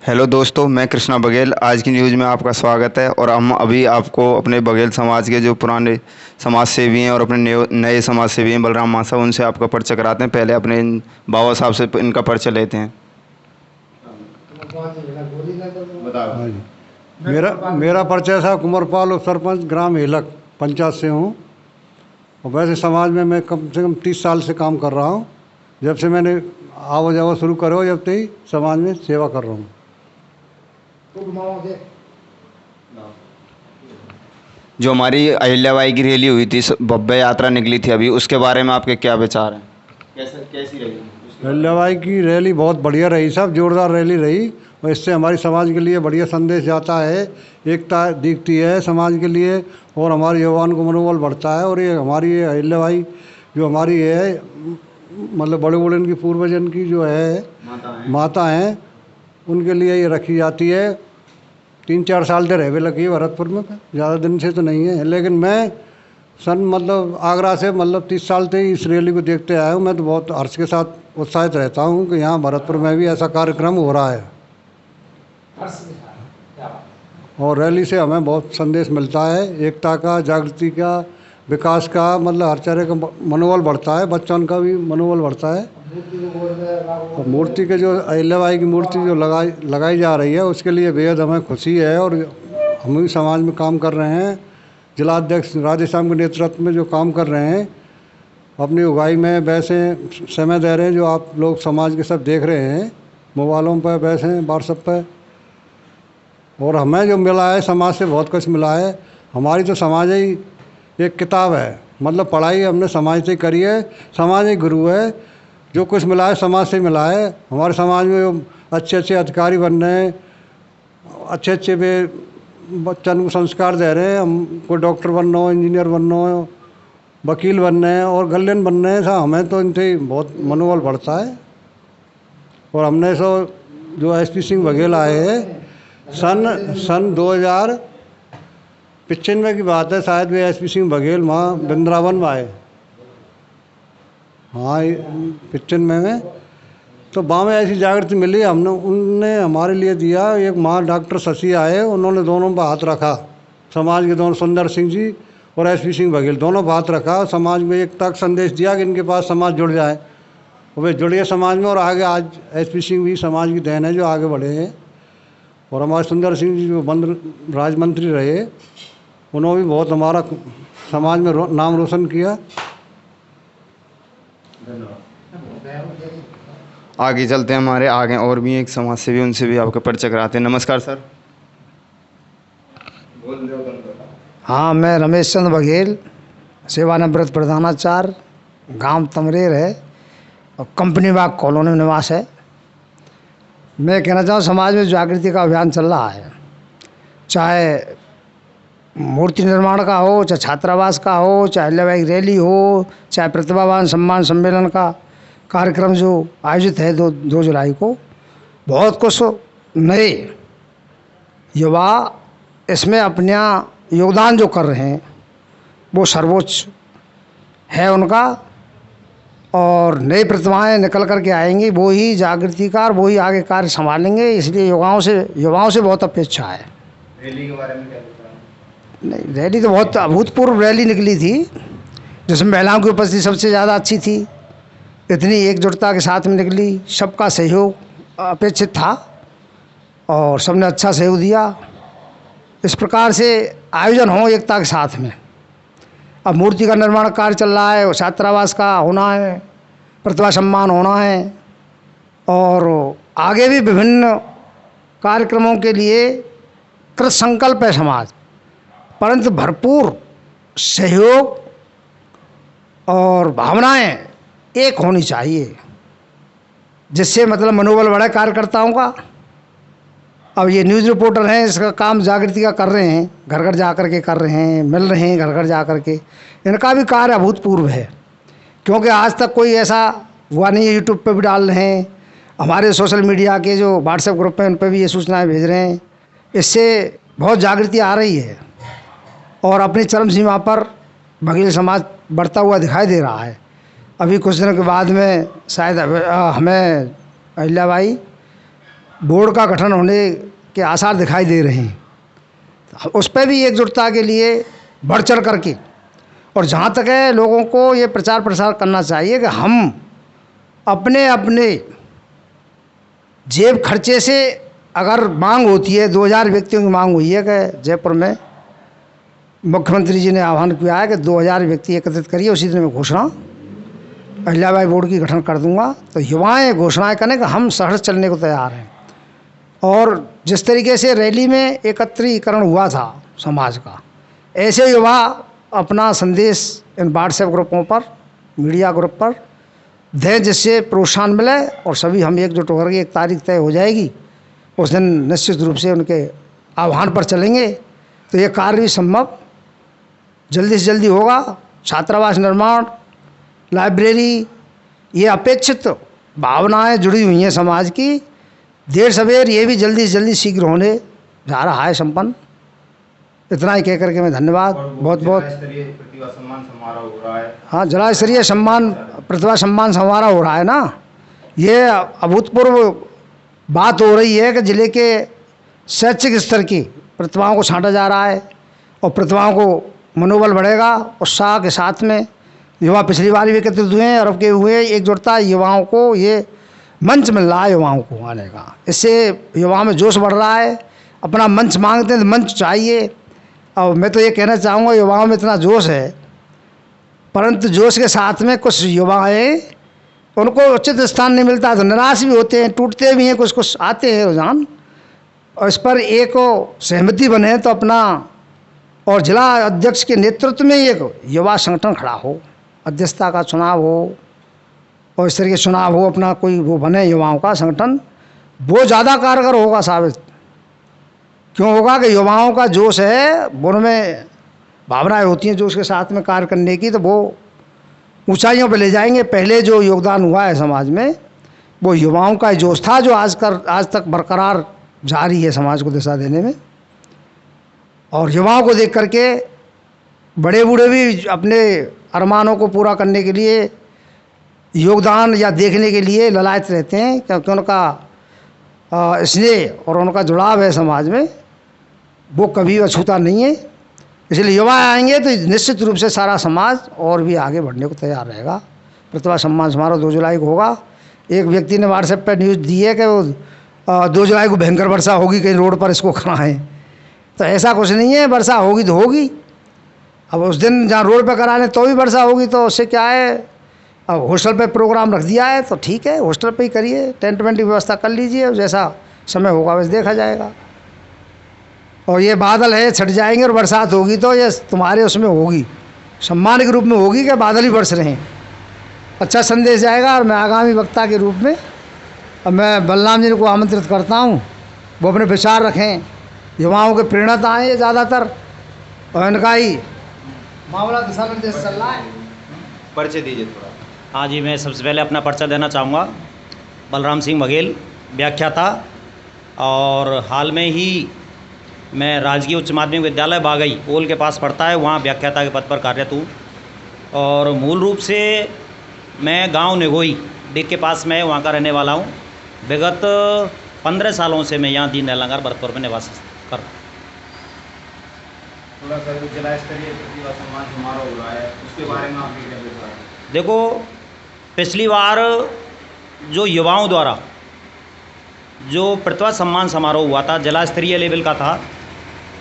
Hello दोस्तों, मैं कृष्णा बघेल। आज की न्यूज़ में आपका स्वागत है। और हम अभी आपको अपने बघेल समाज के जो पुराने समाज सेवी हैं और अपने नए समाज सेवी हैं बलराम मासा, उनसे आपका परिचय कराते हैं। पहले अपने इन बाबा साहब से इनका परिचय लेते हैं। बताओ। हाँ जी। मेरा मेरा परिचय था कुंवरपाल उप सरपंच ग्राम हेलक पंचायत से हूँ। और वैसे समाज में मैं कम से कम 30 साल से काम कर रहा हूँ। जब से मैंने आवा जावा शुरू करो, जब से ही समाज में सेवा कर रहा हूँ। जो हमारी अहिल्याबाई की रैली हुई थी, भव्य यात्रा निकली थी अभी, उसके बारे में आपके क्या विचार हैं? कैसी रही उसके बारे में? अहिल्याबाई की रैली बहुत बढ़िया रही, सब जोरदार रैली रही। और इससे हमारी समाज के लिए बढ़िया संदेश जाता है, एकता दिखती है समाज के लिए, और हमारे युवाओं को मनोबल बढ़ता है। और ये हमारी ये अहिल्याबाई जो हमारी है, मतलब बड़े बड़े इनकी पूर्वजन की जो है माता हैं, उनके लिए ये रखी जाती है। 3-4 साल से रहने लगी है भरतपुर में, ज़्यादा दिन से तो नहीं है। लेकिन मैं मतलब आगरा से 30 साल से इस रैली को देखते आया हूँ। मैं तो बहुत हर्ष के साथ उत्साहित रहता हूँ कि यहाँ भरतपुर में भी ऐसा कार्यक्रम हो रहा है। और रैली से हमें बहुत संदेश मिलता है, एकता का, जागृति का, विकास का, मतलब हर तरह का मनोबल बढ़ता है, बच्चों का भी मनोबल बढ़ता है। और मूर्ति के जो अहिल्याबाई की मूर्ति जो लगाई जा रही है, उसके लिए बेहद हमें खुशी है। और हम भी समाज में काम कर रहे हैं, जिलाध्यक्ष राधेश्याम के नेतृत्व में जो काम कर रहे हैं, अपनी उगाई में वैसे समय दे रहे हैं, जो आप लोग समाज के सब देख रहे हैं मोबाइलों पर, वैसे व्हाट्सएप पर। और हमें जो मिला है समाज से बहुत कुछ मिला है। हमारी तो समाज ही एक किताब है, मतलब पढ़ाई हमने समाज से करी है। समाज ही गुरु है, जो कुछ मिला है समाज से मिला है। हमारे समाज में जो अच्छे अच्छे अधिकारी बन रहे हैं, अच्छे अच्छे वे बच्चन को संस्कार दे रहे हैं, हमको डॉक्टर बनना हो, इंजीनियर बनना हो, वकील बनने हैं और गलियन बनने हैं, सब हमें तो इनसे बहुत मनोबल बढ़ता है। और हमने सो जो SP सिंह बघेल आए हैं, सन 2095 की बात है, शायद वे SP सिंह बघेल वहाँ वृंदावन में आए। हाँ, 95 में तो वहाँ में ऐसी जागृति मिली, हमने उनने हमारे लिए दिया। एक माँ डॉक्टर शशि आए, उन्होंने दोनों पर हाथ रखा, समाज के दोनों, सुंदर सिंह जी और SP सिंह बघेल दोनों पर हाथ रखा, समाज में एकता का संदेश दिया कि इनके पास समाज जुड़ जाए। और वे जुड़िए समाज में, और आगे आज SP सिंह भी समाज की देन है जो आगे बढ़े हैं। और हमारे सुंदर सिंह जी जो राज्य मंत्री रहे, उन्होंने भी बहुत हमारा समाज में नाम रोशन किया। आगे चलते हैं, हमारे आगे और भी एक समाज सेवी, उनसे भी आपका परिचय कराते हैं। नमस्कार सर। हाँ, मैं रमेश चंद्र बघेल, सेवानिवृत्त प्रधानाचार्य, गांव तमरेर है और कंपनी बाग कॉलोनी में निवास है। मैं कहना चाहूँ, समाज में जागृति का अभियान चल रहा है, चाहे मूर्ति निर्माण का हो, चाहे छात्रावास का हो, चाहे अहिल्याबाई की रैली हो, चाहे प्रतिभावान सम्मान सम्मेलन का कार्यक्रम जो आयोजित है 2 जुलाई को। बहुत कुछ नए युवा इसमें अपना योगदान जो कर रहे हैं, वो सर्वोच्च है उनका। और नई प्रतिभाएं निकल कर के आएंगी, वो ही जागृतिकार, वो ही आगे कार्य संभालेंगे। इसलिए युवाओं से बहुत अपेक्षा है। रैली के बारे में क्या बताएं? नहीं, रैली तो बहुत अभूतपूर्व रैली निकली थी, जिसमें महिलाओं की उपस्थिति सबसे ज़्यादा अच्छी थी। इतनी एकजुटता के साथ में निकली, सबका सहयोग अपेक्षित था और सबने अच्छा सहयोग दिया। इस प्रकार से आयोजन हो एकता के साथ में। अब मूर्ति का निर्माण कार्य चल रहा है, छात्रावास का होना है, प्रतिभा सम्मान होना है, और आगे भी विभिन्न कार्यक्रमों के लिए कृत संकल्प है समाज। परंतु भरपूर सहयोग और भावनाएं एक होनी चाहिए, जिससे मतलब मनोबल बढ़े कार्यकर्ताओं का। अब ये न्यूज़ रिपोर्टर हैं, इसका काम जागृति का कर रहे हैं, घर घर जा कर के कर रहे हैं, मिल रहे हैं घर घर जा कर के। इनका भी कार्य अभूतपूर्व है, क्योंकि आज तक कोई ऐसा हुआ नहीं है। यूट्यूब पे भी डाल रहे हैं, हमारे सोशल मीडिया के जो व्हाट्सएप ग्रुप हैं उन पर भी ये सूचनाएं भेज रहे हैं। इससे बहुत जागृति आ रही है और अपनी चरम सीमा पर बघेल समाज बढ़ता हुआ दिखाई दे रहा है। अभी कुछ दिनों के बाद में शायद हमें अहिल्याबाई बोर्ड का गठन होने के आसार दिखाई दे रहे हैं। उस पर भी एकजुटता के लिए बढ़ चढ़ करके, और जहाँ तक है लोगों को ये प्रचार प्रसार करना चाहिए कि हम अपने अपने जेब खर्चे से, अगर मांग होती है, 2000 व्यक्तियों की मांग हुई है कि जयपुर में मुख्यमंत्री जी ने आह्वान किया है कि 2000 व्यक्ति एकत्रित करिए, उसी दिन मैं घोषणा अहिल्याबाई बोर्ड की गठन कर दूंगा। तो युवाएं घोषणाएं करें कि हम सहर्ष चलने को तैयार हैं। और जिस तरीके से रैली में एकत्रीकरण हुआ था समाज का, ऐसे युवा अपना संदेश इन व्हाट्सएप ग्रुपों पर, मीडिया ग्रुप पर दें, जिससे प्रोत्साहन मिले और सभी हम एकजुट होकर के एक तारीख तय हो जाएगी, उस दिन निश्चित रूप से उनके आह्वान पर चलेंगे तो ये कार्य भी संभव जल्दी से जल्दी होगा। छात्रावास निर्माण, लाइब्रेरी, ये अपेक्षित भावनाएं जुड़ी हुई हैं समाज की, देर सवेर ये भी जल्दी से जल्दी शीघ्र होने जा रहा है संपन्न। इतना ही कह करके मैं धन्यवाद बहुत बहुत। प्रतिभा सम्मान समारोह हो रहा है। हाँ, जिला स्तरीय सम्मान प्रतिभा सम्मान समारोह हो रहा है ना। ये अभूतपूर्व बात हो रही है कि जिले के शैक्षिक स्तर की प्रतिभाओं को छांटा जा रहा है और प्रतिभाओं को मनोबल बढ़ेगा। उत्साह के साथ में युवा पिछली बार भी एकत्रित हुए हैं और अब के हुए एकजुटता, युवाओं को ये मंच मिल रहा है युवाओं को आने का, इससे युवाओं में जोश बढ़ रहा है। अपना मंच मांगते हैं तो मंच चाहिए। और मैं तो ये कहना चाहूँगा, युवाओं में इतना जोश है, परंतु जोश के साथ में कुछ युवाएं, उनको उचित स्थान नहीं मिलता तो निराश भी होते हैं, टूटते भी हैं, कुछ कुछ आते हैं रुझान। और इस पर एक सहमति बने तो अपना, और जिला अध्यक्ष के नेतृत्व में एक युवा संगठन खड़ा हो, अध्यक्षता का चुनाव हो और इस तरह के चुनाव हो, अपना कोई वो बने युवाओं का संगठन, वो ज़्यादा कारगर होगा साबित। क्यों होगा कि युवाओं का जोश है, उनमें भावनाएं होती हैं जोश के साथ में कार्य करने की, तो वो ऊंचाइयों पे ले जाएंगे। पहले जो योगदान हुआ है समाज में, वो युवाओं का जोश था जो आज तक बरकरार जारी है समाज को दिशा देने में। और युवाओं को देख करके बड़े बूढ़े भी अपने अरमानों को पूरा करने के लिए योगदान या देखने के लिए ललायत रहते हैं, क्योंकि उनका स्नेह और उनका जुड़ाव है समाज में, वो कभी अछूता नहीं है। इसलिए युवा आएंगे तो निश्चित रूप से सारा समाज और भी आगे बढ़ने को तैयार रहेगा। प्रतिभा सम्मान समारोह 2 जुलाई को होगा। एक व्यक्ति ने व्हाट्सएप पर न्यूज़ दी है कि वो 2 जुलाई को भयंकर वर्षा होगी कहीं रोड पर, इसको कराएं। तो ऐसा कुछ नहीं है, वर्षा होगी तो होगी। अब उस दिन जहाँ रोड पर कराने तो भी वर्षा होगी, तो उससे क्या है, अब हॉस्टल पे प्रोग्राम रख दिया है तो ठीक है, हॉस्टल पे ही करिए, टेंट वेंट की व्यवस्था कर लीजिए, जैसा समय होगा वैसे देखा जाएगा। और ये बादल है, छट जाएंगे और बरसात होगी तो ये तुम्हारे उसमें होगी, सम्मान के रूप में होगी कि बादल ही बरस रहे हैं। अच्छा संदेश जाएगा। और मैं आगामी वक्ता के रूप में अब मैं बलराम जी को आमंत्रित करता हूँ, वो अपने विचार रखें, युवाओं के प्रेरणा आए ये ज़्यादातर, और इनका ही मामला दिशा निर्देश चल रहा है। परिचय दीजिए थोड़ा। हाँ जी, मैं सबसे पहले अपना परिचय देना चाहूँगा। बलराम सिंह बघेल, व्याख्याता, और हाल में ही मैं राजकीय उच्च माध्यमिक विद्यालय बागई ओल के पास पढ़ता है, वहाँ व्याख्याता के पद पर कार्यरत हूँ। और मूल रूप से मैं गांव निगोई डिग के पास मैं वहाँ का रहने वाला हूँ। विगत 15 सालों से मैं यहाँ दीन दयाल नगर भरतपुर में निवास कर रहा हूँ। थोड़ा सा जिला स्तरीय प्रतिभा सम्मान समारोह हो रहा है, उसके बारे में आप क्या विचार हैं? देखो, पिछली बार जो युवाओं द्वारा जो प्रतिभा सम्मान समारोह हुआ था, जिला स्तरीय लेवल का था,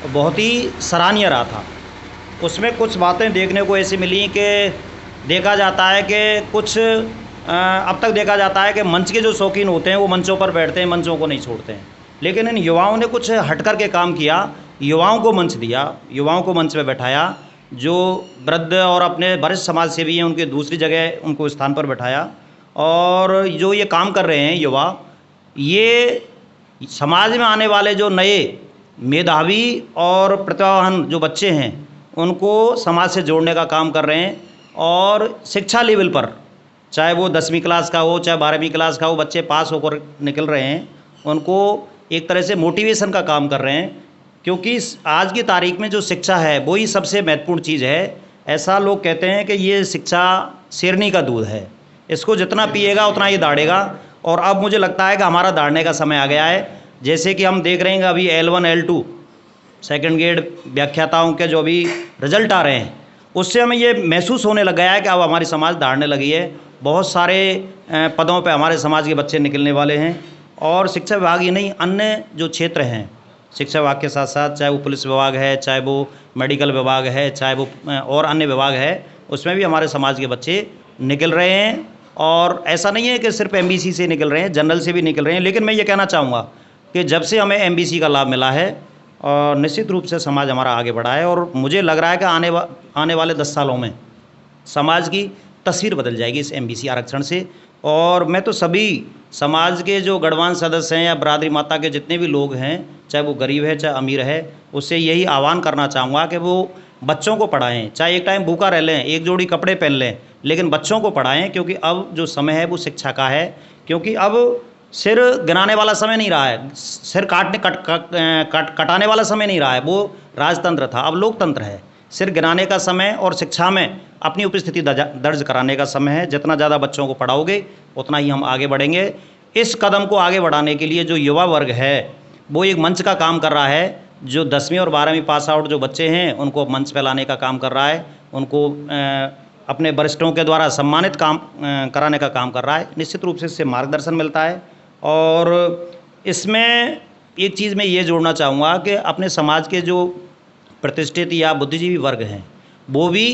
बहुत ही सराहनीय रहा था। उसमें कुछ बातें देखने को ऐसी मिली कि देखा जाता है कि कुछ अब तक देखा जाता है कि मंच के जो शौकीन होते हैं वो मंचों पर बैठते हैं, मंचों को नहीं छोड़ते हैं। लेकिन इन युवाओं ने कुछ हटकर के काम किया, युवाओं को मंच दिया, युवाओं को मंच पे बैठाया। जो वृद्ध और अपने वरिष्ठ समाज सेवी हैं उनके दूसरी जगह उनको स्थान पर बैठाया। और जो ये काम कर रहे हैं युवा, ये समाज में आने वाले जो नए मेधावी और प्रतिभावान जो बच्चे हैं उनको समाज से जोड़ने का काम कर रहे हैं। और शिक्षा लेवल पर, चाहे वो 10वीं क्लास का हो, चाहे 12वीं क्लास का हो, बच्चे पास होकर निकल रहे हैं, उनको एक तरह से मोटिवेशन का काम कर रहे हैं। क्योंकि आज की तारीख में जो शिक्षा है वही सबसे महत्वपूर्ण चीज़ है। ऐसा लोग कहते हैं कि ये शिक्षा शेरनी का दूध है, इसको जितना पिएगा उतना ये दाढ़ेगा। और अब मुझे लगता है कि हमारा दहाड़ने का समय आ गया है। जैसे कि हम देख रहे हैं कि अभी L1 L2 सेकंड ग्रेड व्याख्याताओं के जो अभी रिजल्ट आ रहे हैं, उससे हमें ये महसूस होने लग गया है कि अब हमारी समाज दहाड़ने लगी है। बहुत सारे पदों पे हमारे समाज के बच्चे निकलने वाले हैं। और शिक्षा विभाग ही नहीं, अन्य जो क्षेत्र हैं शिक्षा विभाग के साथ साथ, चाहे वो पुलिस विभाग है, चाहे वो मेडिकल विभाग है, चाहे वो और अन्य विभाग है, उसमें भी हमारे समाज के बच्चे निकल रहे हैं। और ऐसा नहीं है कि सिर्फ MBC से निकल रहे हैं, जनरल से भी निकल रहे हैं। लेकिन मैं ये कहना चाहूँगा कि जब से हमें MBC का लाभ मिला है, और निश्चित रूप से समाज हमारा आगे बढ़ा है। और मुझे लग रहा है कि आने वाले 10 सालों में समाज की तस्वीर बदल जाएगी इस MBC आरक्षण से। और मैं तो सभी समाज के जो गणमान्य सदस्य हैं या बरादरी माता के जितने भी लोग हैं, चाहे वो गरीब है चाहे अमीर है, उससे यही आह्वान करना चाहूँगा कि वो बच्चों को पढ़ाएं। चाहे एक टाइम भूखा रह लें, एक जोड़ी कपड़े पहन लें, लेकिन बच्चों को पढ़ाएं। क्योंकि अब जो समय है वो शिक्षा का है। क्योंकि अब सिर गिनाने वाला समय नहीं रहा है, सिर कटाने वाला समय नहीं रहा है। वो राजतंत्र था, अब लोकतंत्र है। सिर गिनाने का समय और शिक्षा में अपनी उपस्थिति दर्ज कराने का समय है। जितना ज़्यादा बच्चों को पढ़ाओगे उतना ही हम आगे बढ़ेंगे। इस कदम को आगे बढ़ाने के लिए जो युवा वर्ग है वो एक मंच का काम कर रहा है। जो 10वीं और 12वीं पास आउट जो बच्चे हैं उनको मंच पे लाने का काम कर रहा है, उनको अपने वरिष्ठों के द्वारा सम्मानित कराने का काम कर रहा है। निश्चित रूप से इससे मार्गदर्शन मिलता है। और इसमें एक चीज़ मैं ये जोड़ना चाहूँगा कि अपने समाज के जो प्रतिष्ठित या बुद्धिजीवी वर्ग हैं वो भी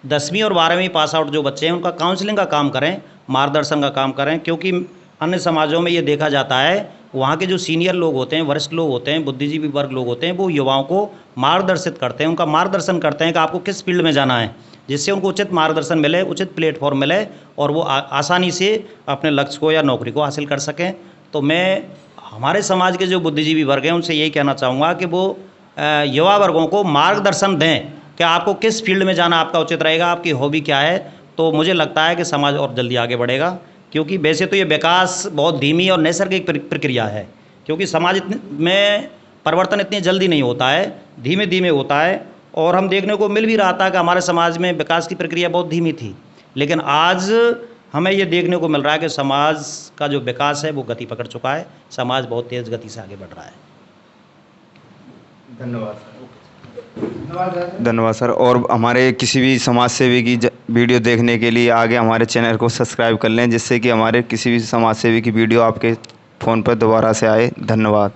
10वीं और 12वीं पास आउट जो बच्चे हैं उनका काउंसलिंग का काम करें, मार्गदर्शन का काम करें। क्योंकि अन्य समाजों में ये देखा जाता है, वहाँ के जो सीनियर लोग होते हैं, वरिष्ठ लोग होते हैं, बुद्धिजीवी वर्ग लोग होते हैं, वो युवाओं को मार्गदर्शित करते हैं, उनका मार्गदर्शन करते हैं कि आपको किस फील्ड में जाना है, जिससे उनको उचित मार्गदर्शन मिले, उचित प्लेटफॉर्म मिले और वो आसानी से अपने लक्ष्य को या नौकरी को हासिल कर सकें। तो मैं हमारे समाज के जो बुद्धिजीवी वर्ग हैं उनसे यही कहना चाहूँगा कि वो युवा वर्गों को मार्गदर्शन दें कि आपको किस फील्ड में जाना आपका उचित रहेगा, आपकी हॉबी क्या है। तो मुझे लगता है कि समाज और जल्दी आगे बढ़ेगा। क्योंकि वैसे तो ये विकास बहुत धीमी और नैसर्गिक प्रक्रिया है। क्योंकि समाज में परिवर्तन इतनी जल्दी नहीं होता है, धीमे धीमे होता है। और हम देखने को मिल भी रहा था कि हमारे समाज में विकास की प्रक्रिया बहुत धीमी थी, लेकिन आज हमें ये देखने को मिल रहा है कि समाज का जो विकास है वो गति पकड़ चुका है। समाज बहुत तेज़ गति से आगे बढ़ रहा है। धन्यवाद सर। और हमारे किसी भी समाज सेवी की वीडियो देखने के लिए आगे हमारे चैनल को सब्सक्राइब कर लें, जिससे कि हमारे किसी भी समाज सेवी की वीडियो आपके फ़ोन पर दोबारा से आए। धन्यवाद।